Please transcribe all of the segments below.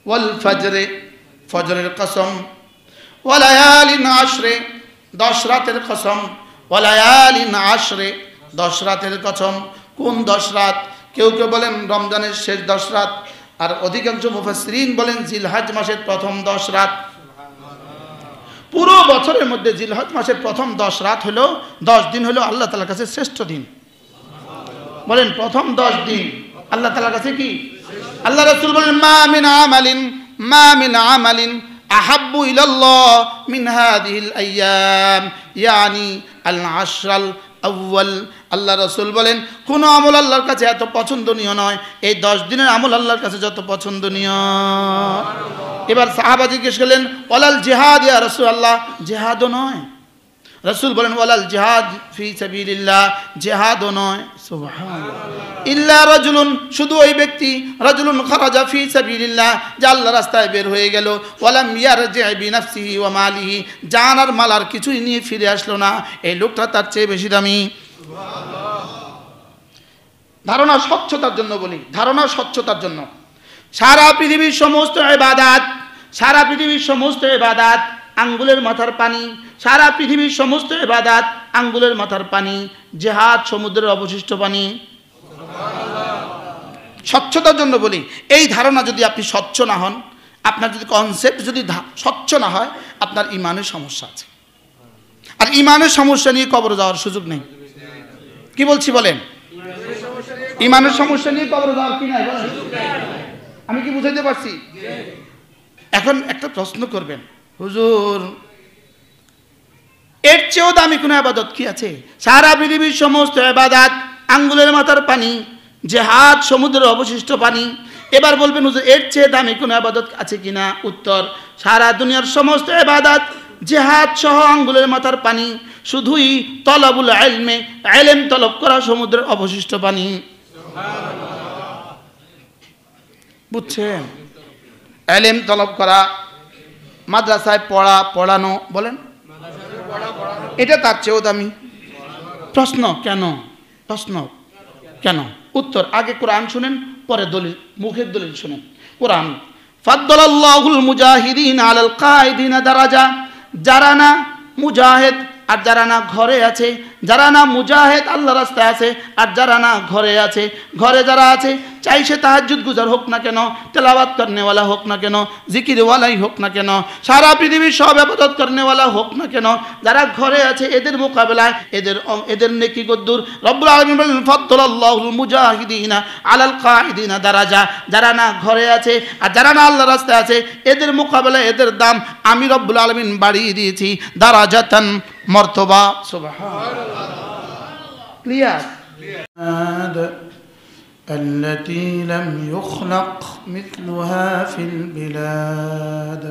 ওয়াল ফজরে, ফজরের কসম, ওয়া লায়ালিন আশরে, 10 রাতের কসম, ওয়া লায়ালিন আশরে, 10 রাতের কসম। কোন 10 রাত? কেউ কেউ বলেন রমজানের শেষ 10 রাত, আর অধিকাংশ মুফাসসিরিন বলেন জিলহজ মাসের প্রথম 10 রাত। পুরো বছরের মধ্যে জিলহজ মাসের প্রথম 10 রাত হলো 10 দিন হলো আল্লাহ তাআলার কাছে শ্রেষ্ঠ দিন। বলেন প্রথম 10 দিন আল্লাহ তাআলার কাছে কি? আল্লাহ রাসূল বলেন মা মিন আমালিন আহাব্বু ইলাল্লাহ মিন হাদিহিল আইয়াম, ইয়ানি আল আশরাল আউয়াল। আল্লাহ রাসূল বলেন কোন আমল আল্লাহর কাছে এত পছন্দনীয় নয় এই 10 দিনের আমল আল্লাহর কাছে যত পছন্দনীয়। এবার সাহাবা জিজ্ঞেস করলেন ওয়ালাল জিহাদ ইয়া রাসূলুল্লাহ, জিহাদও নয়? রাসূল বলেন ওয়ালাল জিহাদ ফি সাবিলিল্লাহ, জিহাদও নয়। সুবহানাল্লাহ। ইল্লা রাজুলুন, শুধু ওই ব্যক্তি, রাজুলুন খারাজা ফি সাবিলিল্লাহ, যে আল্লাহর রাস্তায় বের হয়ে গেল, ওয়ালাম ইয়ারজি বিনাফসিহি ওয়া মালিহি, জান আর মাল আর কিছুই নিয়ে ফিরে আসলো না, এই লোকটা তার চেয়ে বেশি দামি। ধারণা স্বচ্ছতার জন্য বলি, ধারণা স্বচ্ছতার জন্য। সারা পৃথিবীর সমস্ত ইবাদত, সারা পৃথিবীর সমস্ত ইবাদত আঙ্গুলের মাথার পানি, সারা পৃথিবীর সমস্ত ইবাদত আঙ্গুলের মাথার পানি, জিহাদ সমুদ্রের অবশিষ্ট পানি। স্বচ্ছতার জন্য বলি, এই ধারণা যদি আপনি স্বচ্ছ না হন, আপনার যদি কনসেপ্ট যদি স্বচ্ছ না হয়, আপনার ইমানের সমস্যা আছে। আর ইমানের সমস্যা নিয়ে কবরে যাওয়ার সুযোগ নেই। কি বলছি বলেন? ইমানের সমস্যা নিয়ে কবরে যাওয়ার কি নাই বলেন? আমি কি বুঝাইতে পারছি? এখন একটা প্রশ্ন করবেন, হুজুর এর চেয়েও দামি কোনো ইবাদত কি আছে? সারা পৃথিবীর সমস্ত ইবাদত আঙ্গুলের মাথার পানি, জিহাদ সমুদ্রের অবশিষ্ট পানি। এবার বলবেন হুজুর এর চেয়ে দামি কোনো ইবাদত আছে কিনা? উত্তর, সারা দুনিয়ার সমস্ত ইবাদত জিহাদ সহ আঙ্গুলের মাথার পানি, শুধুই তলবুল ইলমে, ইলম তলব করা সমুদ্রের অবশিষ্ট পানি। বুঝছেন? ইলম তলব করা, মাদ্রাসায় পড়ানো, বলেন এটা তার চেয়েও দামি। প্রশ্ন কেন? প্রশ্ন কেন? উত্তর, আগে কোরআন শুনেন, পরে দলিল, মুখের দলিল শুনেন। কোরআন, ফাদ্দালাল্লাহুল মুজাহিদিন আলাল কায়িদিনা দারাজা, যারা না মুজাহিদ আর যারা না ঘরে আছে, যারা না মুজাহিদ আল্লাহর রাস্তায় আছে আর যারা না ঘরে আছে, ঘরে যারা আছে চাই সে তাহাজ্জুদ গুজার হোক না কেন, তেলাওয়াত করনেওয়ালা হোক না কেন, জিকিরওয়ালাই হোক না কেন, সারা পৃথিবীর সব ইবাদত করনেওয়ালা হোক না কেন, যারা ঘরে আছে এদের মোকাবেলায় এদের নেকি কদ্দুর। রব্বুল আলামিন বলেন ফাদ্দালাল্লাহুল মুজাহিদিনা আলাল কায়িদিনা দারাজা, যারা না ঘরে আছে আর যারা না আল্লাহর রাস্তায় আছে এদের মোকাবেলায় এদের দাম আমি রব্বুল আলামিন বাড়িয়ে দিয়েছি, দারাজাতান, মর্তবা। সুবহানাল্লাহ। ক্লিয়ার? التي لم يخلق مثلها في البلاد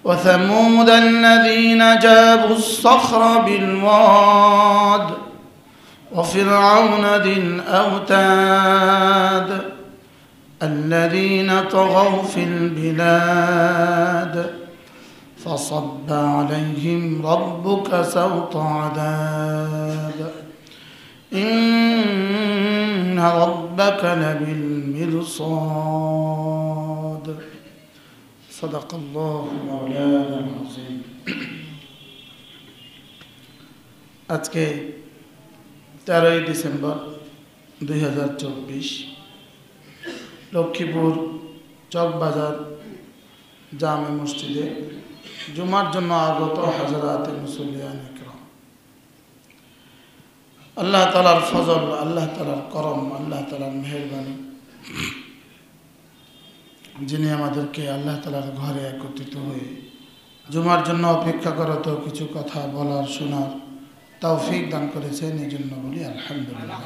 وثمود الذين جابوا الصخر بالواد وفرعون ذي الأوتاد الذين طغوا في البلاد فصب عليهم ربك سوط عذاب إن ربك لبالمرصاد صدق الله مولانا العظيم। আজকে 13 ডিসেম্বর 2024 লক্ষ্মীপুর চকবাজার জামে মসজিদে জুমার জন্য আগত হাজারাতে মুসল্লিয়ান ইকরাম, আল্লাহ তাআলার ফজল, আল্লাহ তাআলার করম, আল্লাহ তাআলার মেহেরবানি, যিনি আমাদেরকে আল্লাহ তাআলার ঘরে একত্রিত হয়ে জুমার জন্য অপেক্ষা করত কিছু কথা বলার শোনার তৌফিক দান করেছেন, এই জন্য বলি আলহামদুলিল্লাহ।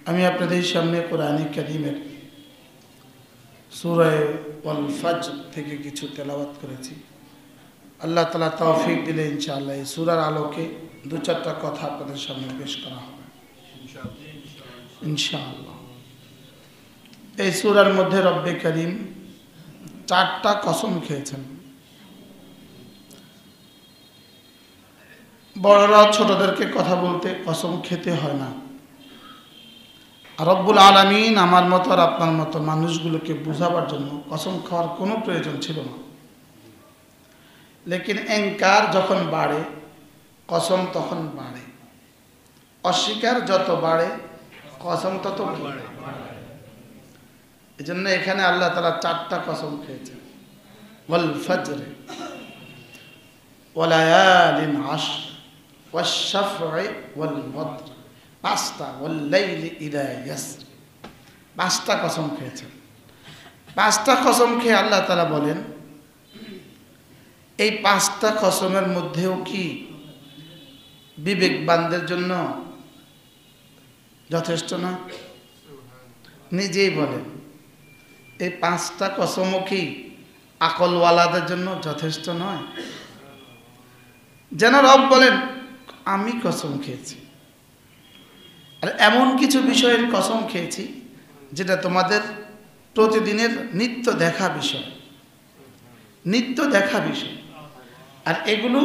আমি আপনাদের সামনে কোরআনে কারীমের সূরা ওয়াল ফজর থেকে কিছু তেলাওয়াত করেছি। আল্লাহ তাআলা তৌফিক দিলে ইনশাআল্লাহ এই সূরার আলোকে দু চারটা কথা আপনাদের সামনে পেশ করা হবে ইনশাআল্লাহ। এই সূরার মধ্যে রব্বে কারীম 4টা কসম খেয়েছেন। বড়রা ছোটদেরকে কথা বলতে কসম খেতে হয় না, রব্বুল আলামিন আমার মতো আর আপনার মতো মানুষগুলোকে বোঝাবার জন্য কসম খাওয়ার কোনো প্রয়োজন ছিল না, লেকিন এনকার যখন বাড়ে কসম তখন বাড়ে, অস্বীকার যত বাড়ে কসম তত বাড়ে। এই জন্য এখানে আল্লাহ তাআলা 4টা কসম খেয়েছেন, ওয়াল ফজরে ওয়া লায়ালিন আশর ওয়াশ শাফঈ ওয়াল ওয়াতর, 5টা, ওয়াল লাইলি ইযা ইয়াসর, 5টা কসম খেয়েছেন। 5টা কসম খেয়ে আল্লাহ তাআলা বলেন এই 5টা কসমের মধ্যেও কি বিবেকবানদের জন্য যথেষ্ট না? নিজেই বলেন এই 5টা কসমও কি আকলওয়ালাদের জন্য যথেষ্ট নয়? যেন রব বলেন আমি কসম খেয়েছি, আর এমন কিছু বিষয়ের কসম খেয়েছি যেটা তোমাদের প্রতিদিনের নিত্য দেখা বিষয়, নিত্য দেখা বিষয়, আর এগুলো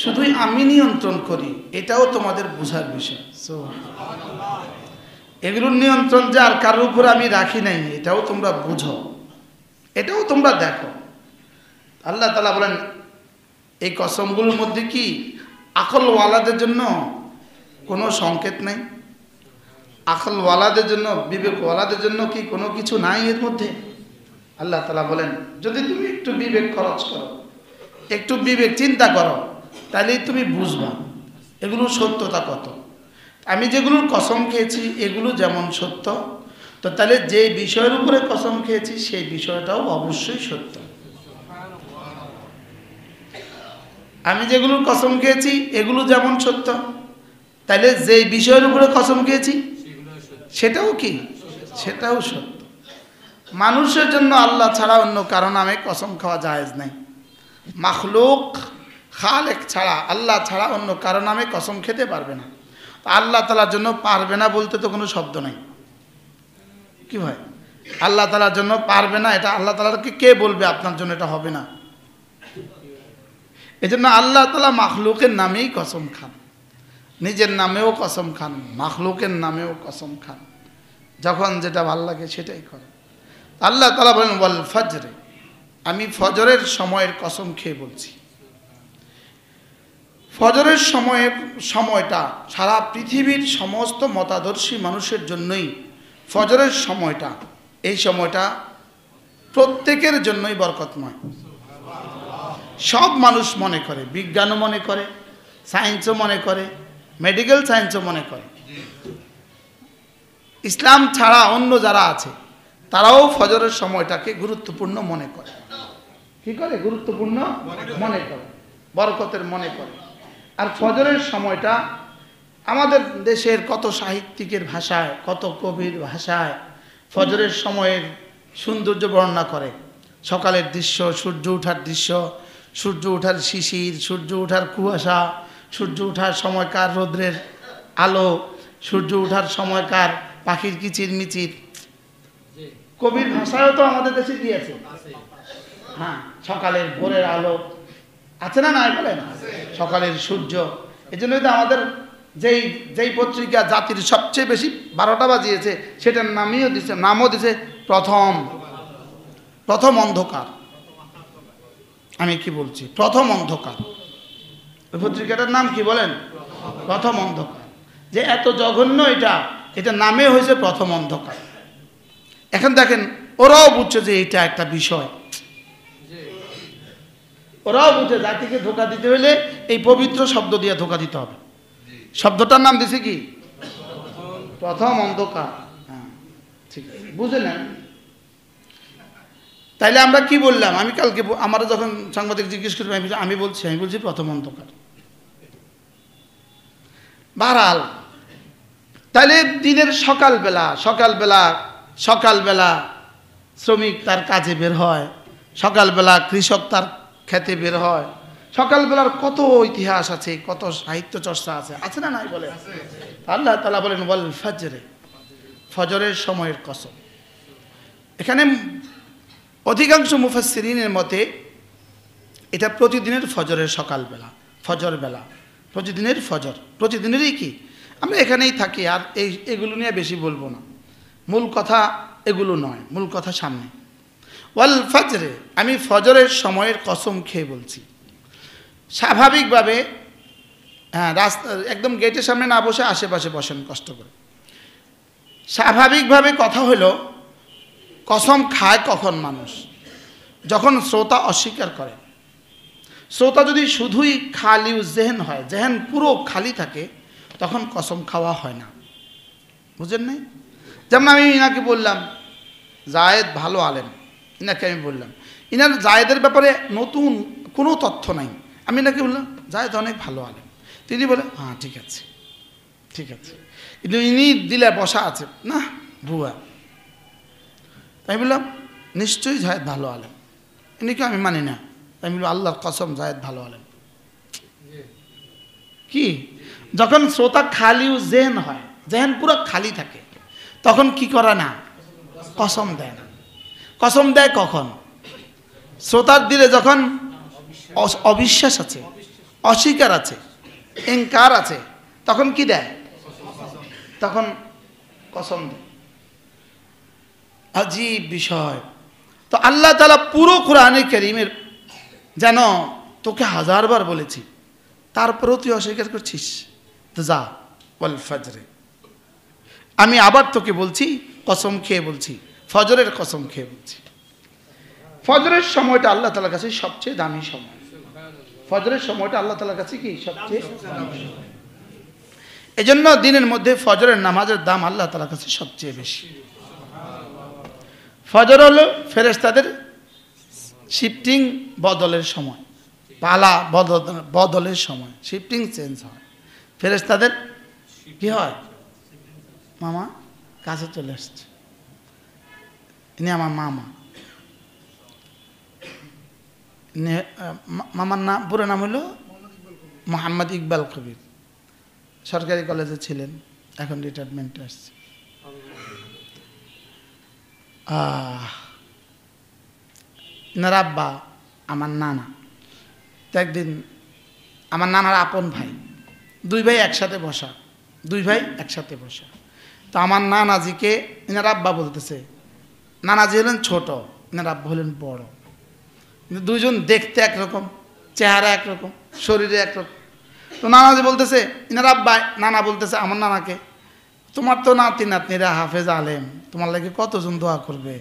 শুধুই আমি নিয়ন্ত্রণ করি এটাও তোমাদের বোঝার বিষয়। এগুলোর নিয়ন্ত্রণ যে আর কারোর উপর আমি রাখি নাই এটাও তোমরা বুঝো, এটাও তোমরা দেখো। আল্লাহ তাআলা বলেন এই কসমগুলোর মধ্যে কি আকলওয়ালাদের জন্য কোনো সংকেত নাই? আকলওয়ালাদের জন্য, বিবেকওয়ালাদের জন্য কি কোনো কিছু নাই এর মধ্যে? আল্লাহ তাআলা বলেন যদি তুমি একটু বিবেক খরচ করো, একটু বিবেক চিন্তা করো, তাহলেই তুমি বুঝবা এগুলোর সত্যতা কত। আমি যেগুলোর কসম খেয়েছি এগুলো যেমন সত্য, তো তাহলে যে বিষয়ের উপরে কসম খেয়েছি সেই বিষয়টাও অবশ্যই সত্য। আমি যেগুলোর কসম খেয়েছি এগুলো যেমন সত্য, তাহলে যে বিষয়ের উপরে কসম খেয়েছি সেটাও কি? সেটাও সত্য। মানুষের জন্য আল্লাহ ছাড়া অন্য কারো নামে কসম খাওয়া জায়েজ নাই। মাখলুক খালেক ছাড়া, আল্লাহ ছাড়া অন্য কারো নামে কসম খেতে পারবে না। আল্লাহ তাআলার জন্য পারবে না বলতে তো কোনো শব্দ নাই। কি ভাই, আল্লাহ তাআলার জন্য পারবে না, এটা আল্লাহ তাআলাকে কে বলবে আপনার জন্য এটা হবে না? এই জন্য আল্লাহ তাআলা মাখলুকের নামেই কসম খান, নিজের নামেও কসম খান, মাখলুকের নামেও কসম খান, যখন যেটা ভাল লাগে সেটাই করেন। আল্লাহ তাআলা বলেন ওয়াল ফজরে, আমি ফজরের সময়ের কসম খেয়ে বলছি। ফজরের সময়টা সারা পৃথিবীর সমস্ত মতাদর্শী মানুষের জন্যই ফজরের সময়টা, এই সময়টা প্রত্যেকের জন্যই বরকতময়। সব মানুষ মনে করে, বিজ্ঞানও মনে করে, সায়েন্সও মনে করে, মেডিকেল সায়েন্সও মনে করে, ইসলাম ছাড়া অন্য যারা আছে তারাও ফজরের সময়টাকে গুরুত্বপূর্ণ মনে করে। কি করে? গুরুত্বপূর্ণ মনে করে, বরকতের মনে করে। আর ফজরের সময়টা আমাদের দেশের কত সাহিত্যিকের ভাষায়, কত কবির ভাষায় ফজরের সময়ের সৌন্দর্য বর্ণনা করে। সকালের দৃশ্য, সূর্য ওঠার দৃশ্য, সূর্য ওঠার শিশির, সূর্য ওঠার কুয়াশা, সূর্য ওঠার সময়কার রৌদ্রের আলো, সূর্য ওঠার সময়কার পাখির কিচিরমিচির। কবির ভাষায়ও তো আমাদের দেশে কি আছে? হ্যাঁ, সকালের ভোরের আলো আছে না? নাই বলেন সকালের সূর্য। এই জন্যই তো আমাদের যেই পত্রিকা জাতির সবচেয়ে বেশি 12টা বাজিয়েছে সেটার নামও দিছে প্রথম অন্ধকার। আমি কি বলছি? প্রথম অন্ধকার। ওই পত্রিকাটার নাম কি বলেন? প্রথম অন্ধকার। যে এত জঘন্য এটা নামে হয়েছে প্রথম অন্ধকার। এখন দেখেন ওরাও বুঝছে যে এটা একটা বিষয়, ওরাও বুঝে জাতিকে ধোঁকা দিতে হলে এই পবিত্র শব্দ দিয়ে ধোঁকা দিতে হবে। শব্দটার নাম দিছে কি? প্রথম অন্ধকার। হ্যাঁ, ঠিক আছে, বুঝে নেন। তাইলে আমরা কি বললাম? আমি কালকে আমার যখন সাংবাদিক জিজ্ঞেস করবে আমি বলছি প্রথম অন্ধকার। বারাল তাইলে দিনের সকালবেলা শ্রমিক তার কাজে বের হয়, সকালবেলা কৃষক তার খেতে বের হয়, সকালবেলার কত ইতিহাস আছে, কত সাহিত্য চর্চা আছে না? নাই বলে? আল্লাহ তাআলা বলেন ওয়াল ফজরে, ফজরের সময়ের কসম। এখানে অধিকাংশ মুফাসসিরিনের মতে এটা প্রতিদিনের ফজরের সকালবেলা, ফজরবেলা, প্রতিদিনের ফজর, প্রতিদিনেরই কি আমরা এখানেই থাকি, আর এগুলো নিয়ে বেশি বলবো না। মূল কথা এগুলো নয়, মূল কথা সামনে। ওয়াল ফজরে, আমি ফজরের সময়ের কসম খেয়ে বলছি। স্বাভাবিকভাবে হ্যাঁ, রাস্তা একদম গেটের সামনে না বসে আশেপাশে বসেন কষ্ট করে। স্বাভাবিকভাবে কথা হলো, কসম খায় কখন মানুষ? যখন শ্রোতা অস্বীকার করে। শ্রোতা যদি শুধুই খালি জেহেন হয়, জেহেন পুরো খালি থাকে, তখন কসম খাওয়া হয় না। বুঝেন নাই? যেমন আমি ইনাকে বললাম জায়েদ ভালো আলেম, ইনাকে আমি বললাম, ইনার জায়েদের ব্যাপারে নতুন কোনো তথ্য নাই, আমি ইনাকে বললাম জায়েদ অনেক ভালো আলেম। তিনি বলে হ্যাঁ ঠিক আছে ঠিক আছে, কিন্তু ইনি দিলে বসা আছে না ভুয়া। তাই বললাম নিশ্চয়ই জায়েদ ভালো আলেম, ইনিকে আমি মানি না। তাই বললাম আল্লাহর কসম জায়েদ ভালো আলেম। কি যখন শ্রোতা খালি জেহেন হয়, জেহেন পুরো খালি থাকে, তখন কি করে না? কসম দেয় না। কসম দেয় কখন? শ্রোতার দিলে যখন অবিশ্বাস আছে, অস্বীকার আছে, ইনকার আছে, তখন কি দেয়? তখন কসম দেয়। আজীব বিষয়। তো আল্লাহ তাআলা পুরো কোরআনে কারীমের, যেন তোকে 1000 বার বলেছি, তারপরেও তুই অস্বীকার করছিস, তো যা, ওয়াল ফজরে, আমি আবার তোকে বলছি, কসম খেয়ে বলছি, ফজরের কসম খেয়ে বলছি। ফজরের সময়টা আল্লাহ তাআলার কাছে সবচেয়ে দামি সময়। ফজরের সময়টা আল্লাহ তাআলার কাছে কি সবচেয়ে দামি। এজন্য দিনের মধ্যে ফজরের নামাজের দাম আল্লাহ তাআলার কাছে সবচেয়ে বেশি। ফজর হলো ফেরেশতাদের শিফটিং বদলের সময়, পালা বদলের সময়, শিফটিং চেঞ্জ হয়। ফেরেশতাদের কি হয়? মামা কাছে চলে আসছে, ইনি আমার মামা। মামার নাম, পুরো নাম হলো মোহাম্মদ ইকবাল কবির, সরকারি কলেজে ছিলেন, এখন রিটায়ারমেন্টে আসছে। ইনার আব্বা আমার নানা। তো একদিন আমার নানার আপন ভাই, দুই ভাই একসাথে বসা, দুই ভাই একসাথে বসা। তো আমার নানাজিকে ইনার আব্বা বলতেছে, নানাজি হলেন ছোট, ইনার আব্বা হলেন বড়, কিন্তু দুইজন দেখতে একরকম, চেহারা একরকম, শরীরে একরকম। তো নানাজি বলতেছে, ইনার আব্বা নানা বলতেছে আমার নানাকে, তোমার তো নাতি নাতনিরা হাফেজ আলেম, তোমার লাগে কতজন দোয়া করবে,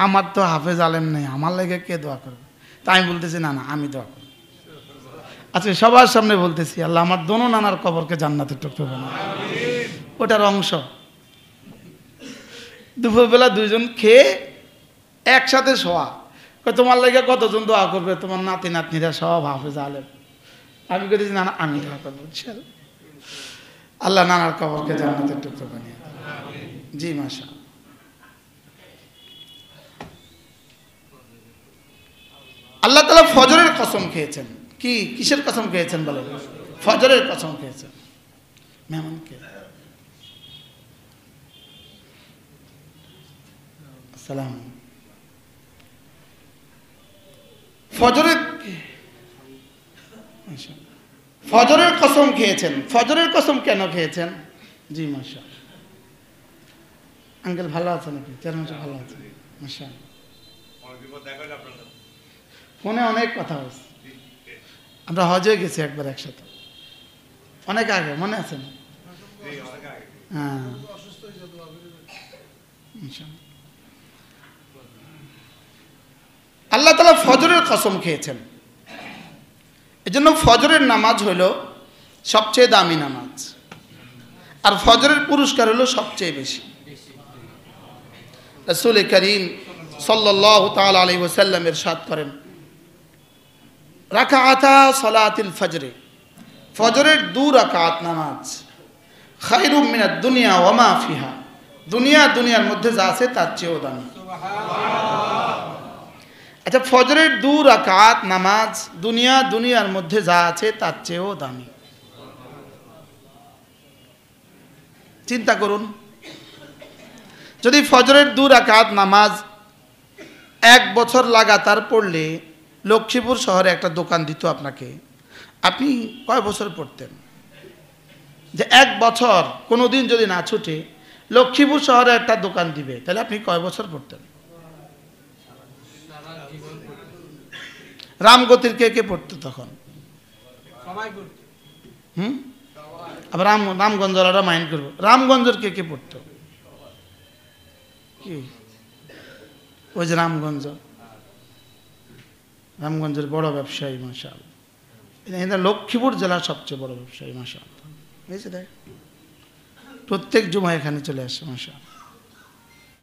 আমার তো হাফেজ আলেম নেই, আমার লাগে কে দোয়া করবে? তাই আমি বলতেছি না না আমি দোয়া করব। আচ্ছা সবার সামনে বলতেছি, আল্লাহ আমার দোনো নানার কবরকে জান্নাতের টুকরো বানাও, ওটার অংশ। দুপুরবেলা দুইজন খেয়ে একসাথে শোয়া, তোমার লাগে কতজন দোয়া করবে, তোমার নাতি নাতনিরা সব হাফেজ আলেম। আমি বলেছি না না আমি দোয়া করবো, আল্লাহ নানার কবরকে জান্নাতের টুকরো বানিয়ে। জি মাশা। আল্লাহ তাআলা ফজরের কসম খেয়েছেন। কি কিসের কসম খেয়েছেন বলেন? ফজরের কসম খেয়েছেন। মেহমানকে সালাম। ফজরের কসম খেয়েছেন। ফজরের কসম কেন খেয়েছেন? জি মাশা। আঙ্কেল ভালো আছেন নাকি? চেয়ারম্যান সাহেব ভালো আছেন? মাশা। ফোনে অনেক কথা হয়েছে, আমরা হজে গেছি একবার একসাথে, অনেক আগে, মনে আছে না? হ্যাঁ। আল্লাহ তাআলা ফজরের কসম খেয়েছেন। এজন্য ফজরের নামাজ হলো সবচেয়ে দামি নামাজ, আর ফজরের পুরস্কার হলো সবচেয়ে বেশি। রাসূল করিম সাল্লাল্লাহু তাআলা আলাইহি ওয়াসাল্লাম ইরশাদ করেন, রাকাআতা সালাতিল ফজরে, ফজরের 2 রাকাত নামাজ, খায়রুম মিনাদ দুনিয়া ওয়া মা ফিহা, দুনিয়ার মধ্যে যা আছে তার চেয়েও দামি। আচ্ছা ফজরের 2 রাকাত নামাজ দুনিয়ার মধ্যে যা আছে তার চেয়েও দামি। চিন্তা করুন, যদি ফজরের 2 রাকাত নামাজ 1 বছর লাগাতার পড়লে লক্ষ্মীপুর শহরে একটা দোকান দিত আপনাকে, আপনি কয় বছর পড়তেন? যে 1 বছর কোনোদিন যদি না ছুটে লক্ষ্মীপুর শহরে একটা দোকান দিবে, তাহলে আপনি কয় বছর পড়তেন? রামগতির কে কে পড়তো তখন? আবার রামগঞ্জওয়ালারা মাইন্ড করবো, রামগঞ্জের কে কে পড়তো? কি ওই যে রামগঞ্জের বড় ব্যবসায়ী মাশাআল্লাহ, এটা লক্ষ্মীপুর জেলার সবচেয়ে বড় ব্যবসায়ী মাশাআল্লাহ। এই যে দেখ প্রত্যেক জুমা এখানে চলে আসে মাশাআল্লাহ।